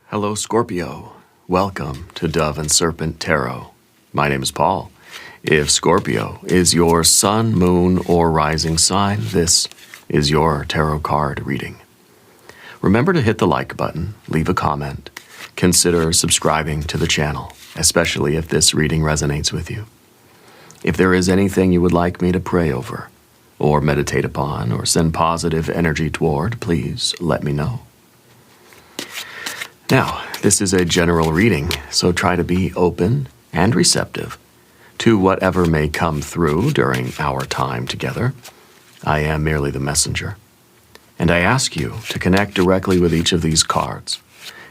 Hello, Scorpio. Welcome to Dove and Serpent Tarot. My name is Paul. If Scorpio is your sun, moon, or rising sign, this is your tarot card reading. Remember to hit the like button, leave a comment, consider subscribing to the channel, especially if this reading resonates with you. If there is anything you would like me to pray over, or meditate upon, or send positive energy toward, please let me know. Now, this is a general reading, so try to be open and receptive to whatever may come through during our time together. I am merely the messenger, and I ask you to connect directly with each of these cards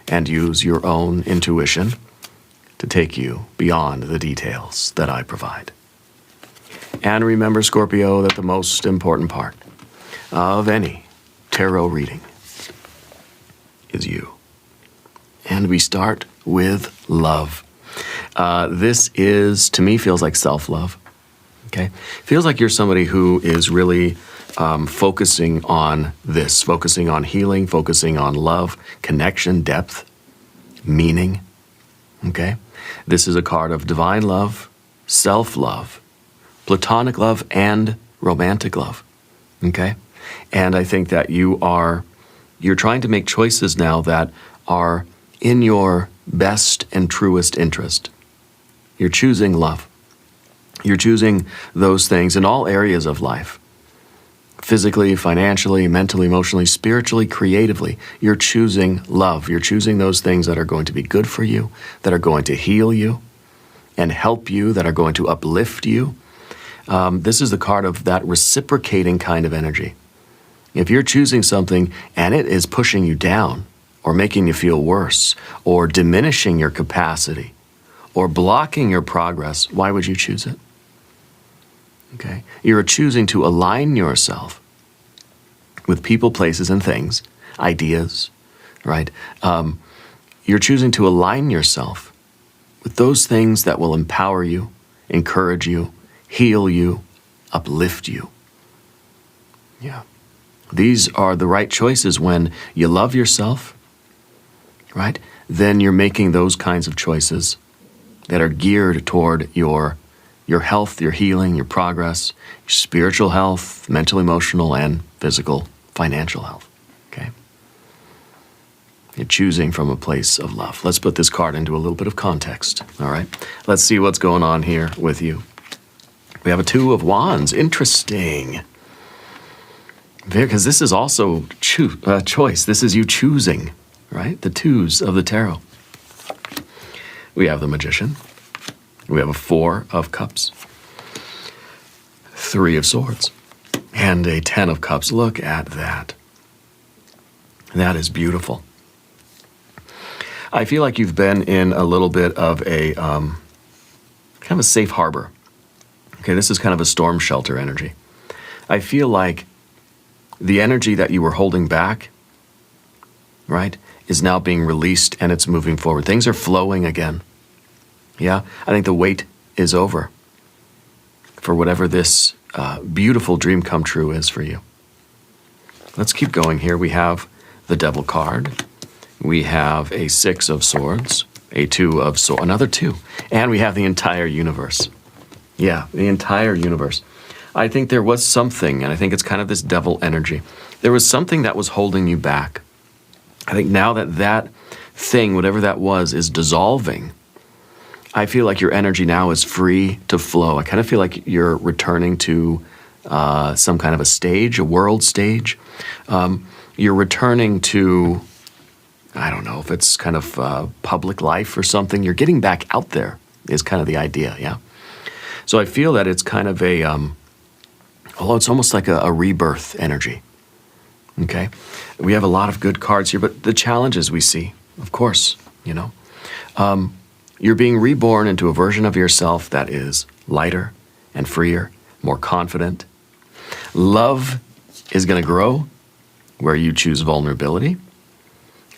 and use your own intuition to take you beyond the details that I provide. And remember, Scorpio, that the most important part of any tarot reading is you. And we start with love. This is, to me, feels like self-love. Okay? Feels like you're somebody who is really focusing on this, focusing on healing, focusing on love, connection, depth, meaning. Okay? This is a card of divine love, self-love, platonic love, and romantic love. Okay? And I think that you're trying to make choices now that are in your best and truest interest. You're choosing love. You're choosing those things in all areas of life. Physically, financially, mentally, emotionally, spiritually, creatively. You're choosing love. You're choosing those things that are going to be good for you, that are going to heal you and help you, that are going to uplift you. This is the card of that reciprocating kind of energy. If you're choosing something and it is pushing you down, or making you feel worse, or diminishing your capacity, or blocking your progress, why would you choose it? Okay? You're choosing to align yourself with people, places, and things, ideas, right? You're choosing to align yourself with those things that will empower you, encourage you, heal you, uplift you. Yeah. These are the right choices when you love yourself, right? Then you're making those kinds of choices that are geared toward your health, your healing, your progress, your spiritual health, mental, emotional, and physical, financial health, okay? You're choosing from a place of love. Let's put this card into a little bit of context, all right? Let's see what's going on here with you. We have a Two of Wands. Interesting. Because this is also choice. This is you choosing, right? The twos of the tarot. We have the Magician. We have a Four of Cups. Three of Swords. And a Ten of Cups. Look at that. That is beautiful. I feel like you've been in a little bit of a kind of a safe harbor. Okay, this is kind of a storm shelter energy. I feel like the energy that you were holding back, right, is now being released and it's moving forward. Things are flowing again. Yeah, I think the wait is over for whatever this beautiful dream come true is for you. Let's keep going here. We have the Devil card. We have a Six of Swords, a Two of Swords, another two, and we have the entire universe. Yeah, the entire universe. I think there was something, and I think it's kind of this devil energy. There was something that was holding you back. I think now that that thing, whatever that was, is dissolving, I feel like your energy now is free to flow. I kind of feel like you're returning to some kind of a stage, a world stage. You're returning to, I don't know if it's kind of public life or something. You're getting back out there is kind of the idea, yeah? So I feel that it's kind of a, it's almost like a rebirth energy. Okay, we have a lot of good cards here, but the challenges we see, of course, you know, you're being reborn into a version of yourself that is lighter and freer, more confident. Love is going to grow where you choose vulnerability.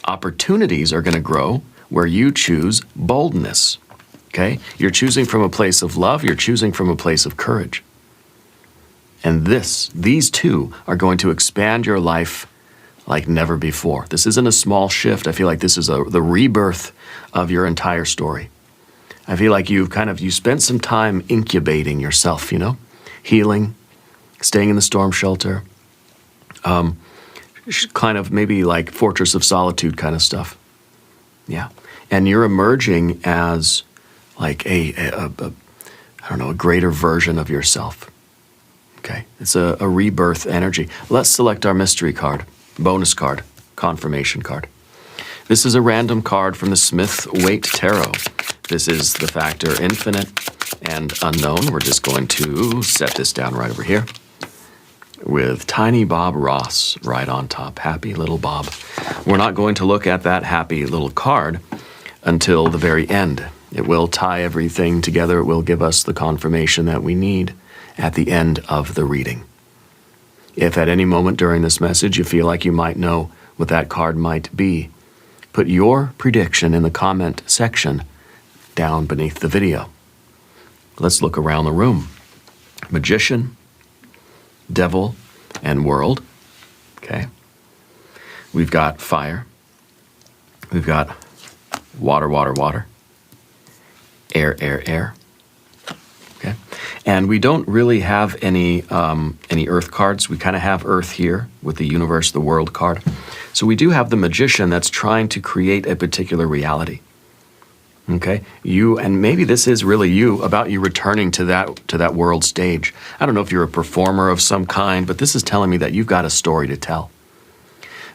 Opportunities are going to grow where you choose boldness. Okay, you're choosing from a place of love. You're choosing from a place of courage. And these two are going to expand your life like never before. This isn't a small shift. I feel like this is the rebirth of your entire story. I feel like you spent some time incubating yourself, healing, staying in the storm shelter, kind of maybe like Fortress of Solitude kind of stuff. Yeah. And you're emerging as like a greater version of yourself. Okay. It's a rebirth energy. Let's select our mystery card, bonus card, confirmation card. This is a random card from the Smith-Waite Tarot. This is the factor infinite and unknown. We're just going to set this down right over here with Tiny Bob Ross right on top. Happy little Bob. We're not going to look at that happy little card until the very end. It will tie everything together. It will give us the confirmation that we need at the end of the reading. If at any moment during this message you feel like you might know what that card might be, put your prediction in the comment section down beneath the video. Let's look around the room. Magician, Devil, and World. Okay. We've got fire. We've got water, water, water. Air, air, air. Okay. And we don't really have any earth cards. We kind of have earth here with the universe, the world card. So we do have the magician that's trying to create a particular reality. Okay, and maybe this is really about you returning to that world stage. I don't know if you're a performer of some kind, but this is telling me that you've got a story to tell.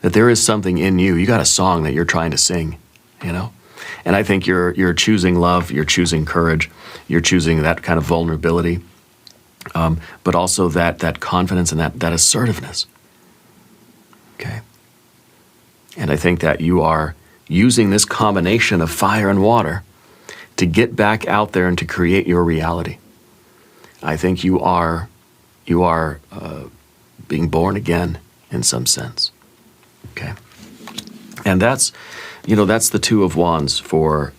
That there is something in you. You got a song that you're trying to sing, And I think you're choosing love, you're choosing courage, you're choosing that kind of vulnerability, but also that confidence and that assertiveness. Okay, and I think that you are using this combination of fire and water to get back out there and to create your reality. I think you are being born again in some sense. Okay, and that's the Two of Wands for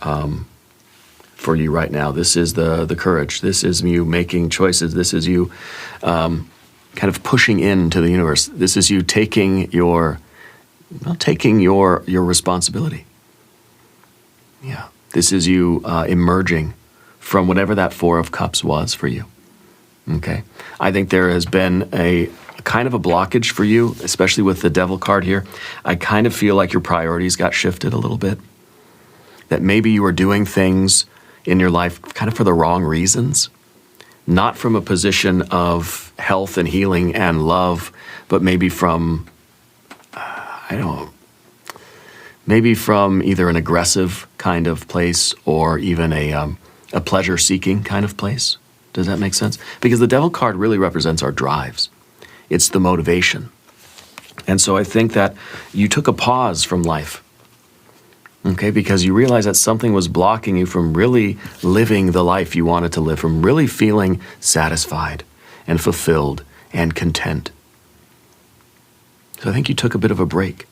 you right now. This is the courage. This is you making choices. This is you kind of pushing into the universe. This is you taking your responsibility. Yeah. This is you emerging from whatever that Four of Cups was for you. Okay. I think there has been a kind of a blockage for you, especially with the Devil card here. I kind of feel like your priorities got shifted a little bit. That maybe you were doing things in your life kind of for the wrong reasons. Not from a position of health and healing and love, but maybe from maybe from either an aggressive kind of place or even a pleasure-seeking kind of place. Does that make sense? Because the Devil card really represents our drives. It's the motivation. And so I think that you took a pause from life, okay, because you realized that something was blocking you from really living the life you wanted to live, from really feeling satisfied and fulfilled and content. So I think you took a bit of a break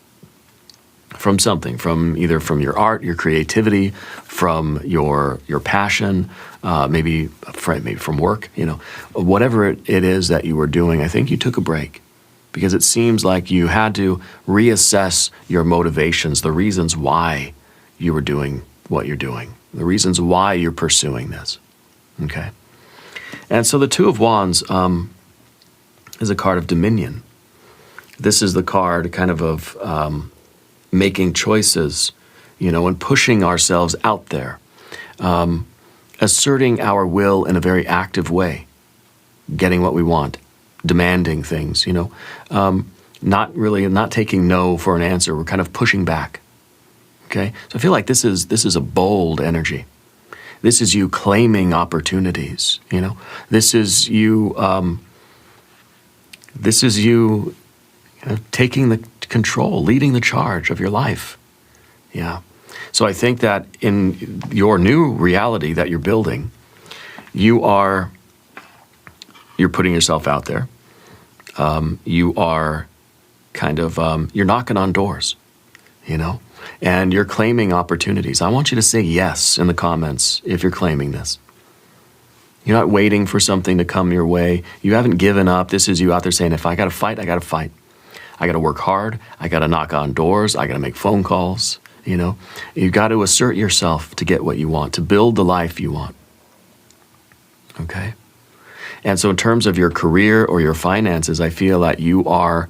from something, from your art, your creativity, from your passion, maybe from work, whatever it is that you were doing. I think you took a break because it seems like you had to reassess your motivations, the reasons why you were doing what you're doing, the reasons why you're pursuing this. Okay, and so the Two of Wands is a card of dominion. This is the card kind of making choices, and pushing ourselves out there, asserting our will in a very active way, getting what we want, demanding things, not taking no for an answer. We're kind of pushing back. Okay, so I feel like this is a bold energy. This is you claiming opportunities. This is you. Taking the control, leading the charge of your life. Yeah. So I think that in your new reality that you're building, you're putting yourself out there. You are kind of, you're knocking on doors, and you're claiming opportunities. I want you to say yes in the comments if you're claiming this. You're not waiting for something to come your way. You haven't given up. This is you out there saying, if I got to fight, I got to fight. I got to work hard. I got to knock on doors. I got to make phone calls. You know, you got to assert yourself to get what you want, to build the life you want. Okay? And so in terms of your career or your finances, I feel that you are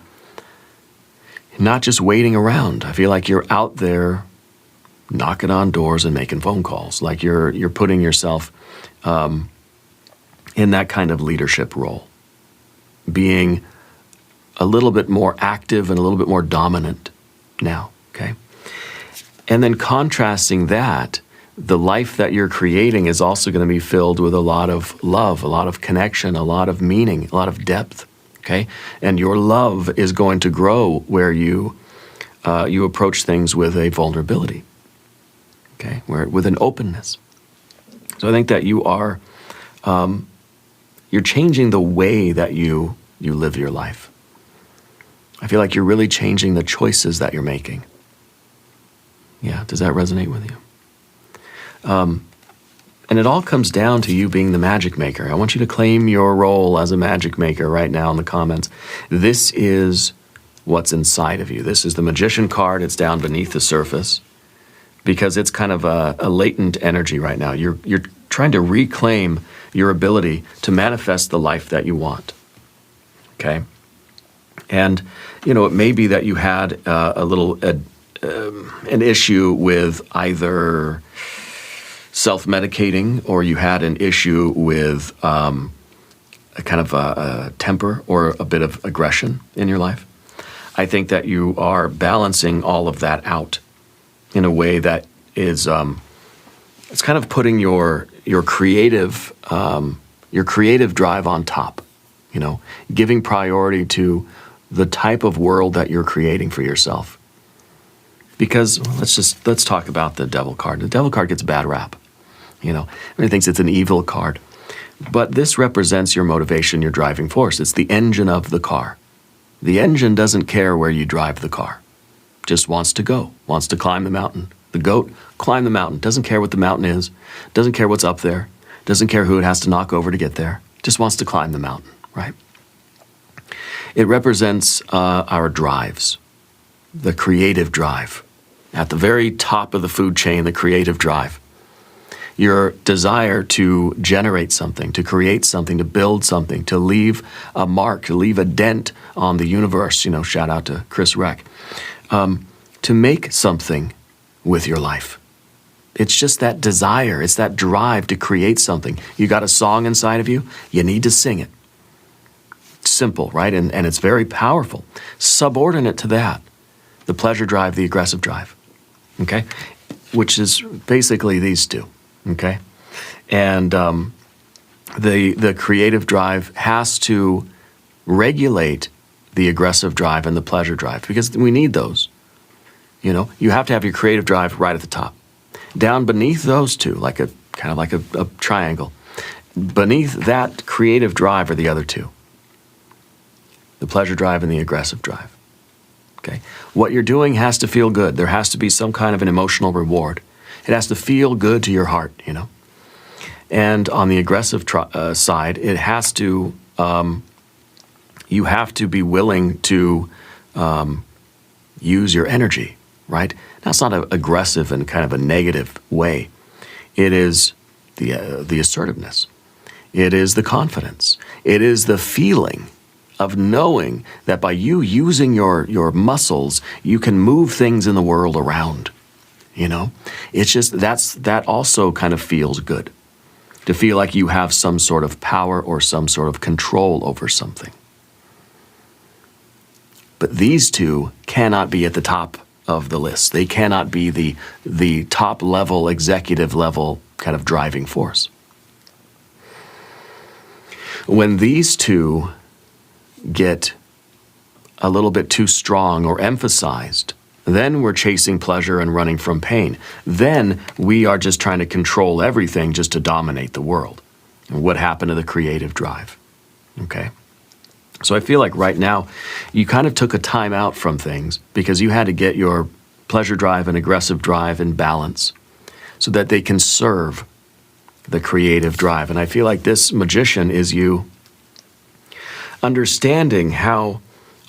not just waiting around. I feel like you're out there knocking on doors and making phone calls. Like you're putting yourself in that kind of leadership role, being a little bit more active and a little bit more dominant now, okay? And then contrasting that, the life that you're creating is also going to be filled with a lot of love, a lot of connection, a lot of meaning, a lot of depth, okay? And your love is going to grow where you approach things with a vulnerability, okay? With an openness. So I think that you are, you're changing the way that you live your life. I feel like you're really changing the choices that you're making. Yeah, does that resonate with you? And it all comes down to you being the magic maker. I want you to claim your role as a magic maker right now in the comments. This is what's inside of you. This is the magician card. It's down beneath the surface because it's kind of a latent energy right now. You're trying to reclaim your ability to manifest the life that you want. Okay? And, you know, it may be that you had an issue with either self-medicating or you had an issue with a kind of a temper or a bit of aggression in your life. I think that you are balancing all of that out in a way that is, it's kind of putting your creative drive on top, you know, giving priority to the type of world that you're creating for yourself. Because let's talk about the devil card. The devil card gets a bad rap. You know, everybody thinks it's an evil card. But this represents your motivation, your driving force. It's the engine of the car. The engine doesn't care where you drive the car. Just wants to go, wants to climb the mountain. The goat, climb the mountain. Doesn't care what the mountain is. Doesn't care what's up there. Doesn't care who it has to knock over to get there. Just wants to climb the mountain, right? It represents our drives, the creative drive. At the very top of the food chain, the creative drive. Your desire to generate something, to create something, to build something, to leave a mark, to leave a dent on the universe, you know, shout out to Chris Reck, to make something with your life. It's just that desire, it's that drive to create something. You got a song inside of you, you need to sing it. Simple, right? And it's very powerful. Subordinate to that, the pleasure drive, the aggressive drive. Okay, which is basically these two. Okay, and the creative drive has to regulate the aggressive drive and the pleasure drive because we need those. You know, you have to have your creative drive right at the top. Down beneath those two, like a kind of like a triangle, beneath that creative drive are the other two: the pleasure drive and the aggressive drive. Okay. What you're doing has to feel good. There has to be some kind of an emotional reward. It has to feel good to your heart, you know. And on the aggressive side, it has to, you have to be willing to use your energy, right? Now, it's not aggressive in kind of a negative way. It is the assertiveness. It is the confidence. It is the feeling of knowing that by you using your muscles, you can move things in the world around, you know? It's just, that also kind of feels good, to feel like you have some sort of power or some sort of control over something. But these two cannot be at the top of the list. They cannot be the top level, executive level kind of driving force. When these two get a little bit too strong or emphasized, then we're chasing pleasure and running from pain. Then we are just trying to control everything just to dominate the world. And what happened to the creative drive? Okay? So I feel like right now you kind of took a time out from things because you had to get your pleasure drive and aggressive drive in balance so that they can serve the creative drive. And I feel like this magician is you understanding how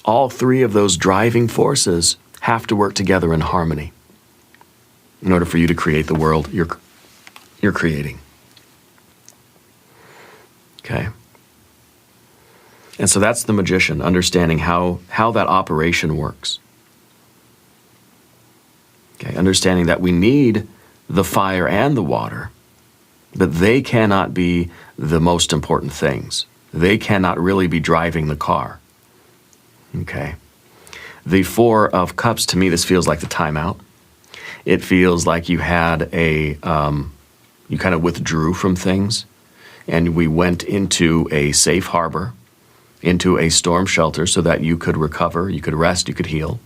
all three of those driving forces have to work together in harmony in order for you to create the world you're creating. Okay? And so that's the magician, understanding how that operation works. Okay, understanding that we need the fire and the water, but they cannot be the most important things. They cannot really be driving the car. Okay? The Four of Cups, to me, this feels like the timeout. It feels like you had you kind of withdrew from things, and we went into a safe harbor, into a storm shelter so that you could recover, you could rest, you could heal.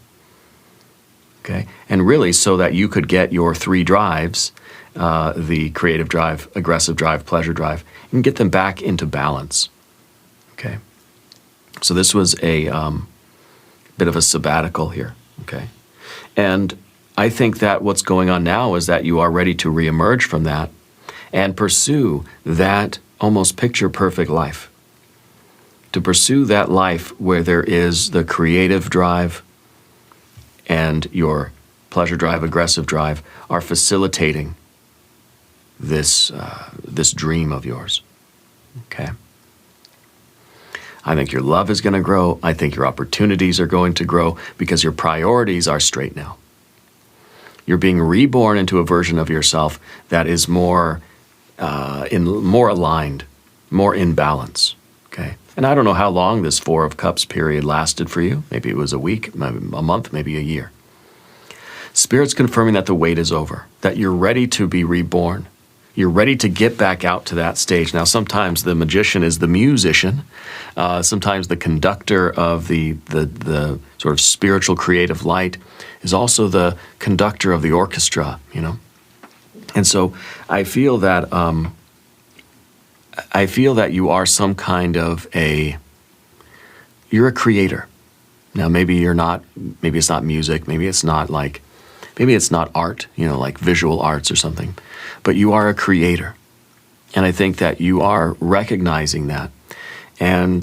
Okay? And really so that you could get your three drives, the creative drive, aggressive drive, pleasure drive, and get them back into balance. Okay? So this was a bit of a sabbatical here. Okay? And I think that what's going on now is that you are ready to reemerge from that and pursue that almost picture-perfect life. To pursue that life where there is the creative drive and your pleasure drive, aggressive drive are facilitating this dream of yours. Okay? I think your love is going to grow. I think your opportunities are going to grow because your priorities are straight now. You're being reborn into a version of yourself that is more aligned, more in balance. Okay? And I don't know how long this Four of Cups period lasted for you. Maybe it was a week, maybe a month, maybe a year. Spirit's confirming that the wait is over, that you're ready to be reborn. You're ready to get back out to that stage. Now, sometimes the magician is the musician. Sometimes the conductor of the sort of spiritual creative light is also the conductor of the orchestra, you know. And so I feel that you are some kind of you're a creator. Now, maybe it's not music, maybe it's not art, you know, like visual arts or something, but you are a creator. And I think that you are recognizing that. And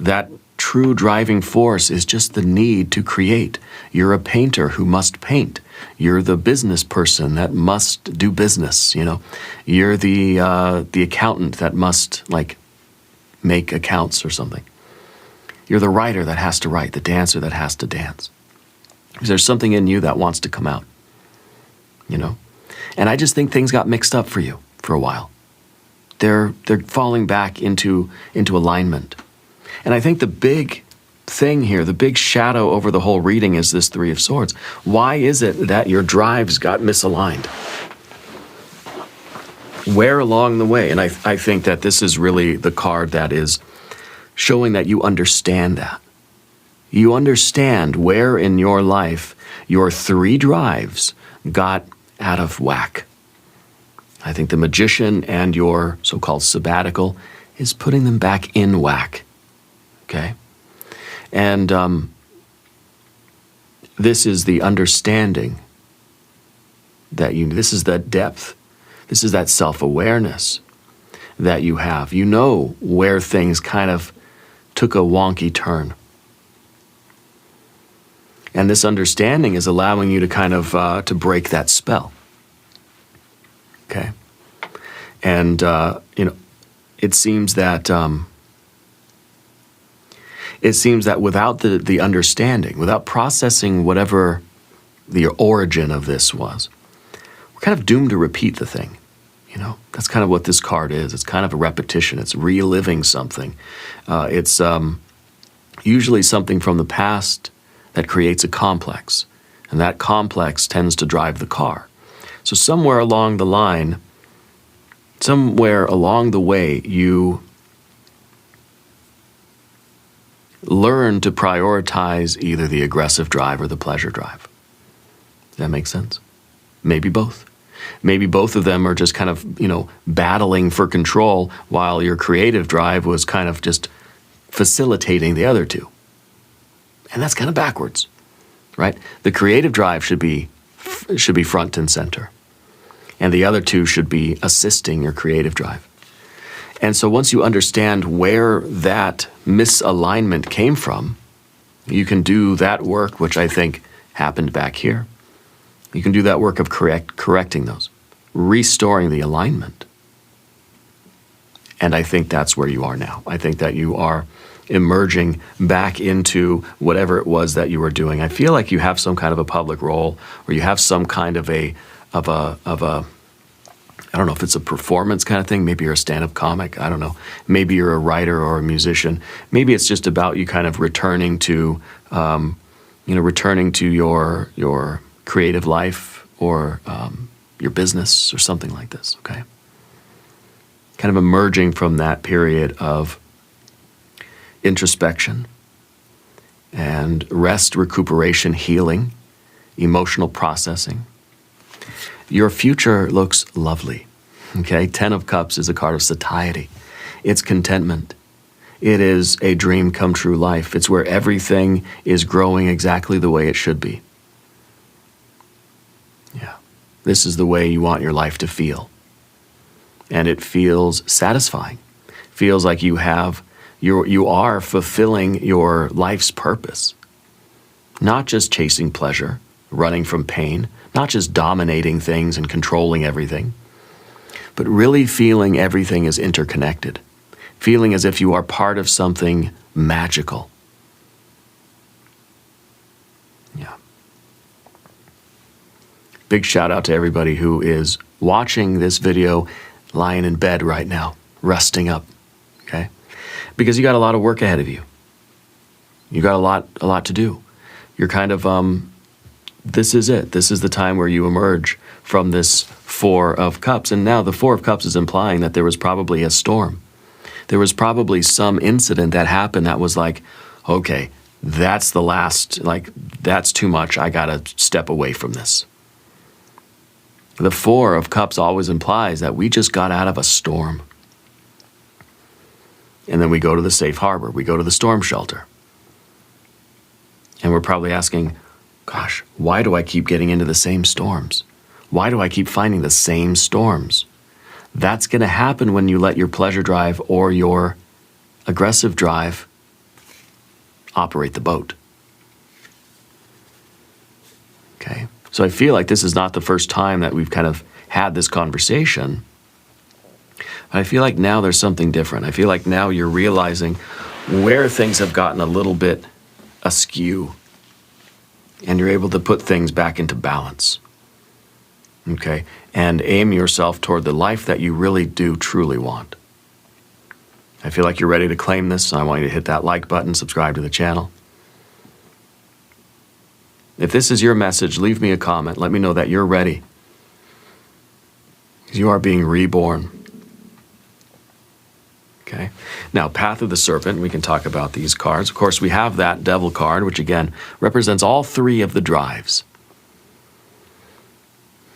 that true driving force is just the need to create. You're a painter who must paint. You're the business person that must do business, you know. You're the accountant that must, like, make accounts or something. You're the writer that has to write, the dancer that has to dance. Because there's something in you that wants to come out, you know. And I just think things got mixed up for you for a while. They're falling back into alignment. And I think the big thing here, the big shadow over the whole reading is this Three of Swords. Why is it that your drives got misaligned? Where along the way? And I think that this is really the card that is showing that you understand that. You understand where in your life your three drives got out of whack. I think the magician and your so-called sabbatical is putting them back in whack. Okay? And this is the understanding that this is that depth, this is that self-awareness that you have. You know where things kind of took a wonky turn. And this understanding is allowing you to kind of to break that spell. Okay? And, you know, it seems that without the understanding, without processing whatever the origin of this was, we're kind of doomed to repeat the thing. You know, that's kind of what this card is. It's kind of a repetition. It's reliving something. It's usually something from the past that creates a complex, and that complex tends to drive the car. So somewhere along the line, somewhere along the way, you learn to prioritize either the aggressive drive or the pleasure drive. Does that make sense? Maybe both. Maybe both of them are just kind of, you know, battling for control while your creative drive was kind of just facilitating the other two. And that's kind of backwards, right? The creative drive should be front and center. And the other two should be assisting your creative drive. And so once you understand where that misalignment came from, you can do that work, which I think happened back here. You can do that work of correcting those, restoring the alignment. And I think that's where you are now. I think that you are emerging back into whatever it was that you were doing. I feel like you have some kind of a public role, or you have some kind of a I don't know if it's a performance kind of thing. Maybe you're a stand-up comic. I don't know. Maybe you're a writer or a musician. Maybe it's just about you kind of returning to, returning to your creative life or your business or something like this. Okay. Kind of emerging from that period of introspection and rest, recuperation, healing, emotional processing. Your future looks lovely. Okay, 10 of Cups is a card of satiety. It's contentment. It is a dream come true life. It's where everything is growing exactly the way it should be. Yeah, this is the way you want your life to feel. And it feels satisfying. Feels like you are fulfilling your life's purpose. Not just chasing pleasure, running from pain, not just dominating things and controlling everything, but really feeling everything is interconnected, feeling as if you are part of something magical. Yeah. Big shout out to everybody who is watching this video lying in bed right now, resting up, okay? Because you got a lot of work ahead of you. You got a lot to do. You're kind of, this is it. This is the time where you emerge from this Four of Cups. And now the Four of Cups is implying that there was probably a storm. There was probably some incident that happened that was like, okay, that's the last, like, that's too much. I got to step away from this. The Four of Cups always implies that we just got out of a storm. And then we go to the safe harbor. We go to the storm shelter. And we're probably asking, gosh, why do I keep getting into the same storms? Why do I keep finding the same storms? That's going to happen when you let your pleasure drive or your aggressive drive operate the boat. Okay? So I feel like this is not the first time that we've kind of had this conversation. But I feel like now there's something different. I feel like now you're realizing where things have gotten a little bit askew. And you're able to put things back into balance. Okay? And aim yourself toward the life that you really do truly want. I feel like you're ready to claim this, and I want you to hit that like button, subscribe to the channel. If this is your message, leave me a comment. Let me know that you're ready. You are being reborn. Okay. Now, Path of the Serpent, we can talk about these cards. Of course, we have that Devil card, which again represents all three of the drives.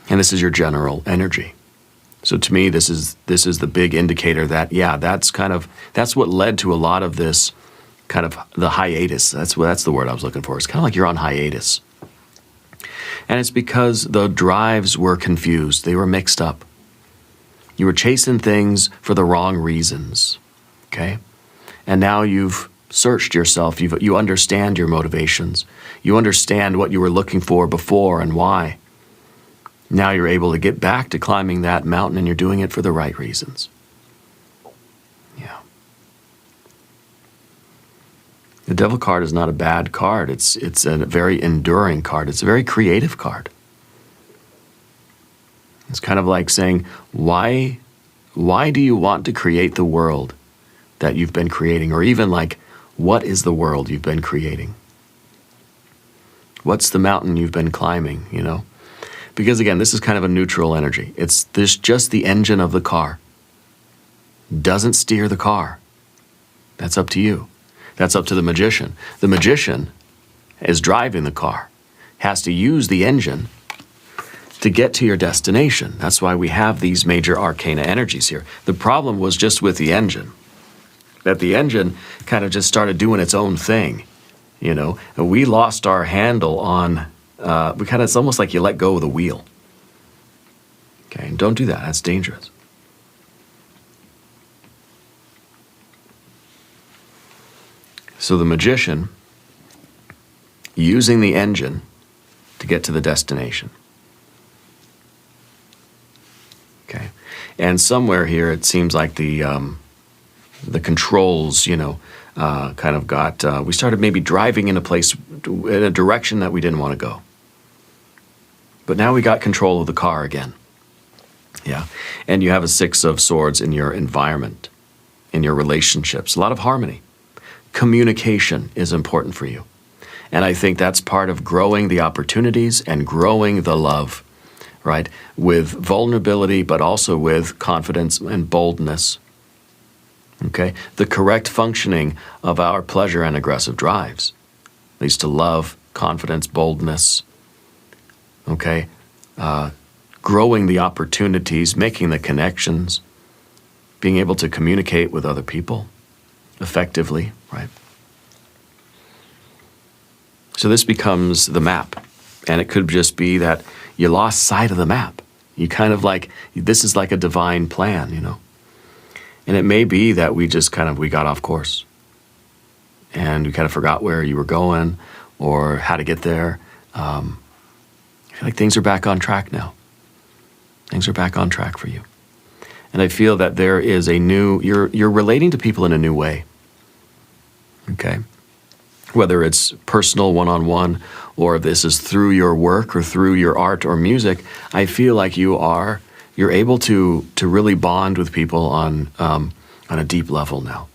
And this is your general energy. So to me, this is the big indicator that, yeah, that's what led to a lot of this kind of the hiatus. That's the word I was looking for. It's kind of like you're on hiatus. And it's because the drives were confused. They were mixed up. You were chasing things for the wrong reasons, okay? And now you've searched yourself. You understand your motivations. You understand what you were looking for before and why. Now you're able to get back to climbing that mountain, and you're doing it for the right reasons. Yeah. The Devil card is not a bad card. It's a very enduring card. It's a very creative card. It's kind of like saying, why do you want to create the world that you've been creating? Or even like, what is the world you've been creating? What's the mountain you've been climbing, you know? Because again, this is kind of a neutral energy. It's just the engine of the car. Doesn't steer the car. That's up to you. That's up to the magician. The magician is driving the car, has to use the engine to get to your destination. That's why we have these major arcana energies here. The problem was just with the engine, that the engine kind of just started doing its own thing, you know. And we lost our handle on, it's almost like you let go of the wheel. Okay, and don't do that, that's dangerous. So the magician, using the engine to get to the destination. Okay. And somewhere here, it seems like the controls, kind of got, we started maybe driving in a direction that we didn't want to go. But now we got control of the car again. Yeah. And you have a 6 of Swords in your environment, in your relationships, a lot of harmony. Communication is important for you. And I think that's part of growing the opportunities and growing the love, right? With vulnerability, but also with confidence and boldness. Okay? The correct functioning of our pleasure and aggressive drives leads to love, confidence, boldness. Okay? Growing the opportunities, making the connections, being able to communicate with other people effectively, right? So this becomes the map. And it could just be that you lost sight of the map. You kind of like, this is like a divine plan, And it may be that we got off course. And we kind of forgot where you were going or how to get there. I feel like things are back on track now. Things are back on track for you. And I feel that there is you're relating to people in a new way. Okay? Whether it's personal, one-on-one, or if this is through your work or through your art or music, I feel like you're able to really bond with people on a deep level now,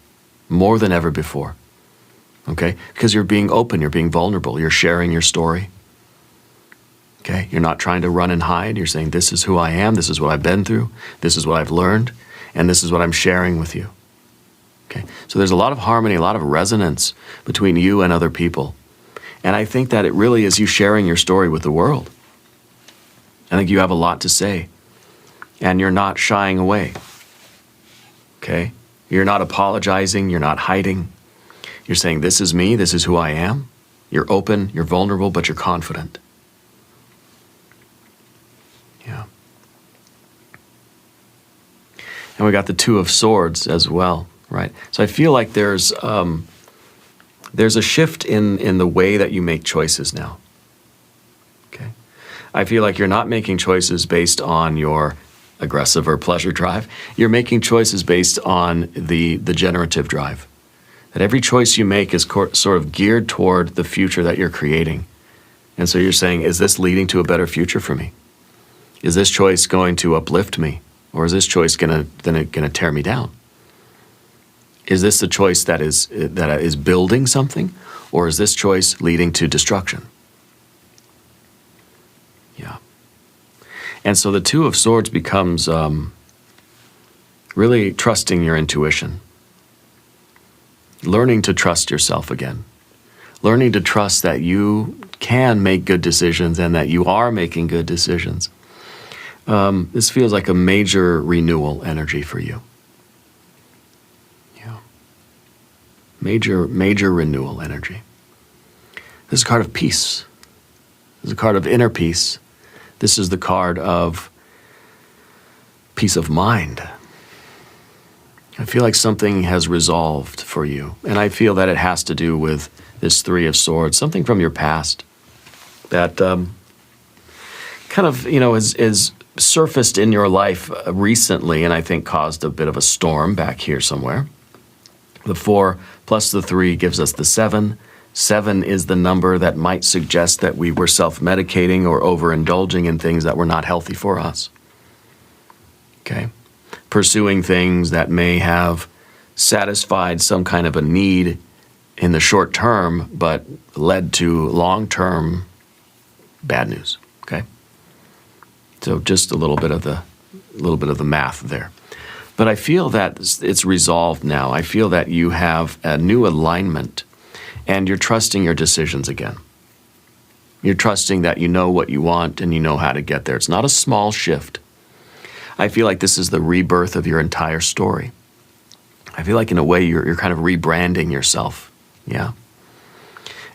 more than ever before. Okay? Because you're being open, you're being vulnerable, you're sharing your story. Okay? You're not trying to run and hide. You're saying, this is who I am, this is what I've been through, this is what I've learned, and this is what I'm sharing with you. Okay? So there's a lot of harmony, a lot of resonance between you and other people. And I think that it really is you sharing your story with the world. I think you have a lot to say. And you're not shying away. Okay? You're not apologizing, you're not hiding. You're saying, this is me, this is who I am. You're open, you're vulnerable, but you're confident. Yeah. And we got the 2 of Swords as well, right? So I feel like there's a shift in the way that you make choices now. Okay? I feel like you're not making choices based on your aggressive or pleasure drive. You're making choices based on the generative drive. That every choice you make is sort of geared toward the future that you're creating. And so you're saying, is this leading to a better future for me? Is this choice going to uplift me? Or is this choice gonna tear me down? Is this the choice that is building something? Or is this choice leading to destruction? Yeah. And so the 2 of Swords becomes really trusting your intuition. Learning to trust yourself again. Learning to trust that you can make good decisions and that you are making good decisions. This feels like a major renewal energy for you. Yeah. Major renewal energy. This is a card of peace. This is a card of inner peace. This is the card of peace of mind. I feel like something has resolved for you. And I feel that it has to do with this 3 of Swords, something from your past that kind of, is surfaced in your life recently and I think caused a bit of a storm back here somewhere. The 4 plus the 3 gives us the 7. 7 is the number that might suggest that we were self-medicating or overindulging in things that were not healthy for us. Okay? Pursuing things that may have satisfied some kind of a need in the short term, but led to long-term bad news. Okay? So just a little bit of the math there. But I feel that it's resolved now. I feel that you have a new alignment and you're trusting your decisions again. You're trusting that you know what you want and you know how to get there. It's not a small shift. I feel like this is the rebirth of your entire story. I feel like in a way you're kind of rebranding yourself. Yeah.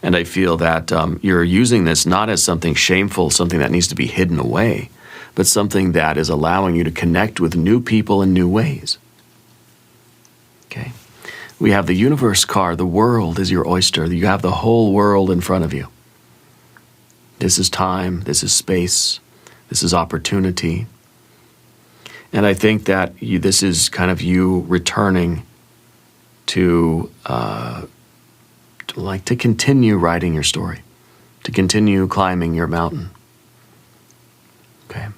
And I feel that you're using this not as something shameful, something that needs to be hidden away, but something that is allowing you to connect with new people in new ways. Okay? We have the universe card. The world is your oyster. You have the whole world in front of you. This is time. This is space. This is opportunity. And I think that this is kind of you returning to continue writing your story, to continue climbing your mountain. Okay.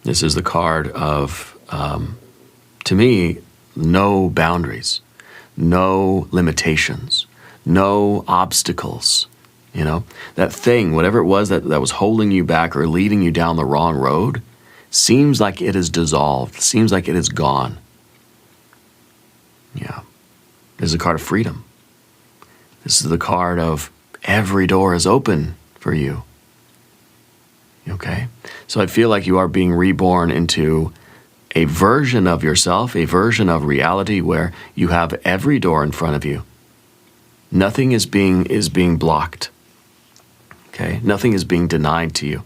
This is the card of, to me, no boundaries, no limitations, no obstacles. You know, that thing, whatever it was that was holding you back or leading you down the wrong road, seems like it is dissolved, seems like it is gone. Yeah. This is a card of freedom. This is the card of every door is open for you. Okay? So I feel like you are being reborn into a version of yourself, a version of reality where you have every door in front of you. Nothing is being blocked. Okay? Nothing is being denied to you.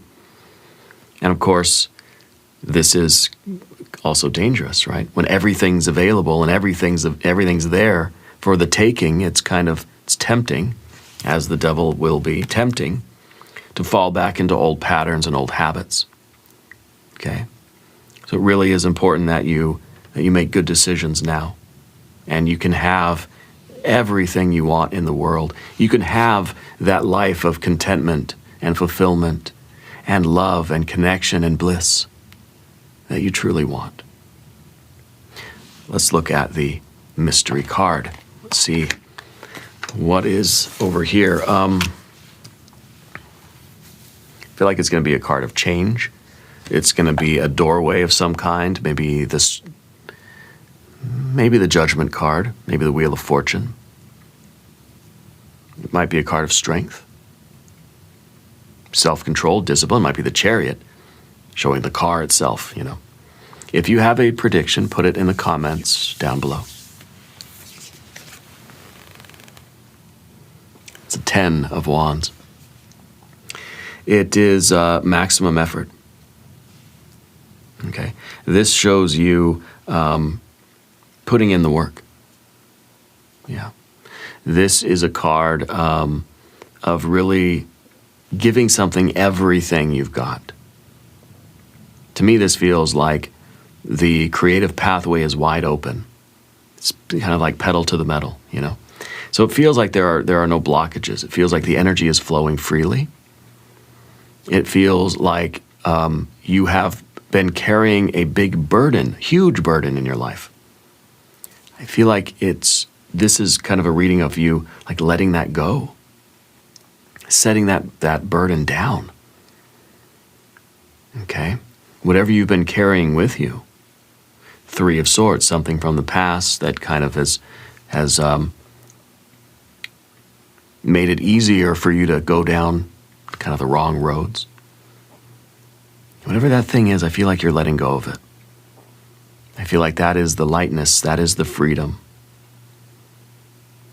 And of course, this is also dangerous, right? When everything's available and everything's there for the taking, it's tempting, as the devil will be tempting, to fall back into old patterns and old habits. Okay? So it really is important that you make good decisions now. And you can have everything you want in the world. You can have that life of contentment and fulfillment and love and connection and bliss that you truly want. Let's look at the mystery card. Let's see what is over here. I feel like it's going to be a card of change. It's going to be a doorway of some kind. Maybe the Judgment card. Maybe the Wheel of Fortune. It might be a card of strength. Self-control, discipline. Might be the Chariot, showing the car itself, you know. If you have a prediction, put it in the comments down below. It's a 10 of Wands. It is maximum effort. Okay. This shows you putting in the work. Yeah. This is a card of really giving something everything you've got. To me, this feels like the creative pathway is wide open. It's kind of like pedal to the metal, you know. So it feels like there are no blockages. It feels like the energy is flowing freely. It feels like you have been carrying a big burden, huge burden in your life. I feel like this is kind of a reading of you like letting that go, setting that burden down. Okay? Whatever you've been carrying with you. 3 of Swords, something from the past that kind of has made it easier for you to go down kind of the wrong roads. Whatever that thing is, I feel like you're letting go of it. I feel like that is the lightness, that is the freedom.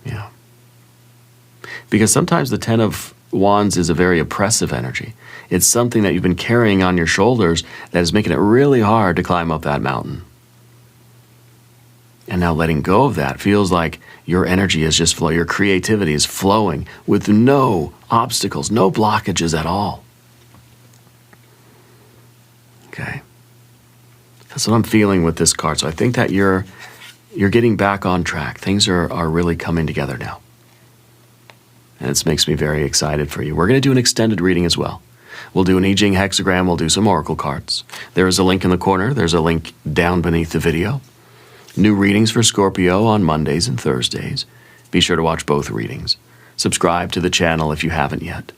Yeah. Because sometimes the 10 of Wands is a very oppressive energy. It's something that you've been carrying on your shoulders that is making it really hard to climb up that mountain. And now letting go of that feels like your energy is just flowing, your creativity is flowing with no obstacles, no blockages at all. Okay. That's what I'm feeling with this card. So I think that you're getting back on track. Things are really coming together now. And it makes me very excited for you. We're going to do an extended reading as well. We'll do an I Ching hexagram. We'll do some oracle cards. There is a link in the corner. There's a link down beneath the video. New readings for Scorpio on Mondays and Thursdays. Be sure to watch both readings. Subscribe to the channel if you haven't yet.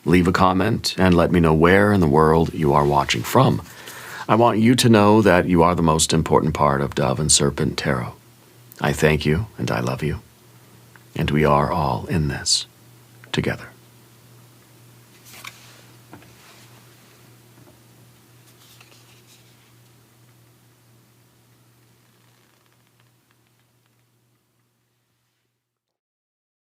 Leave a comment and let me know where in the world you are watching from. I want you to know that you are the most important part of Dove and Serpent Tarot. I thank you and I love you. And we are all in this together.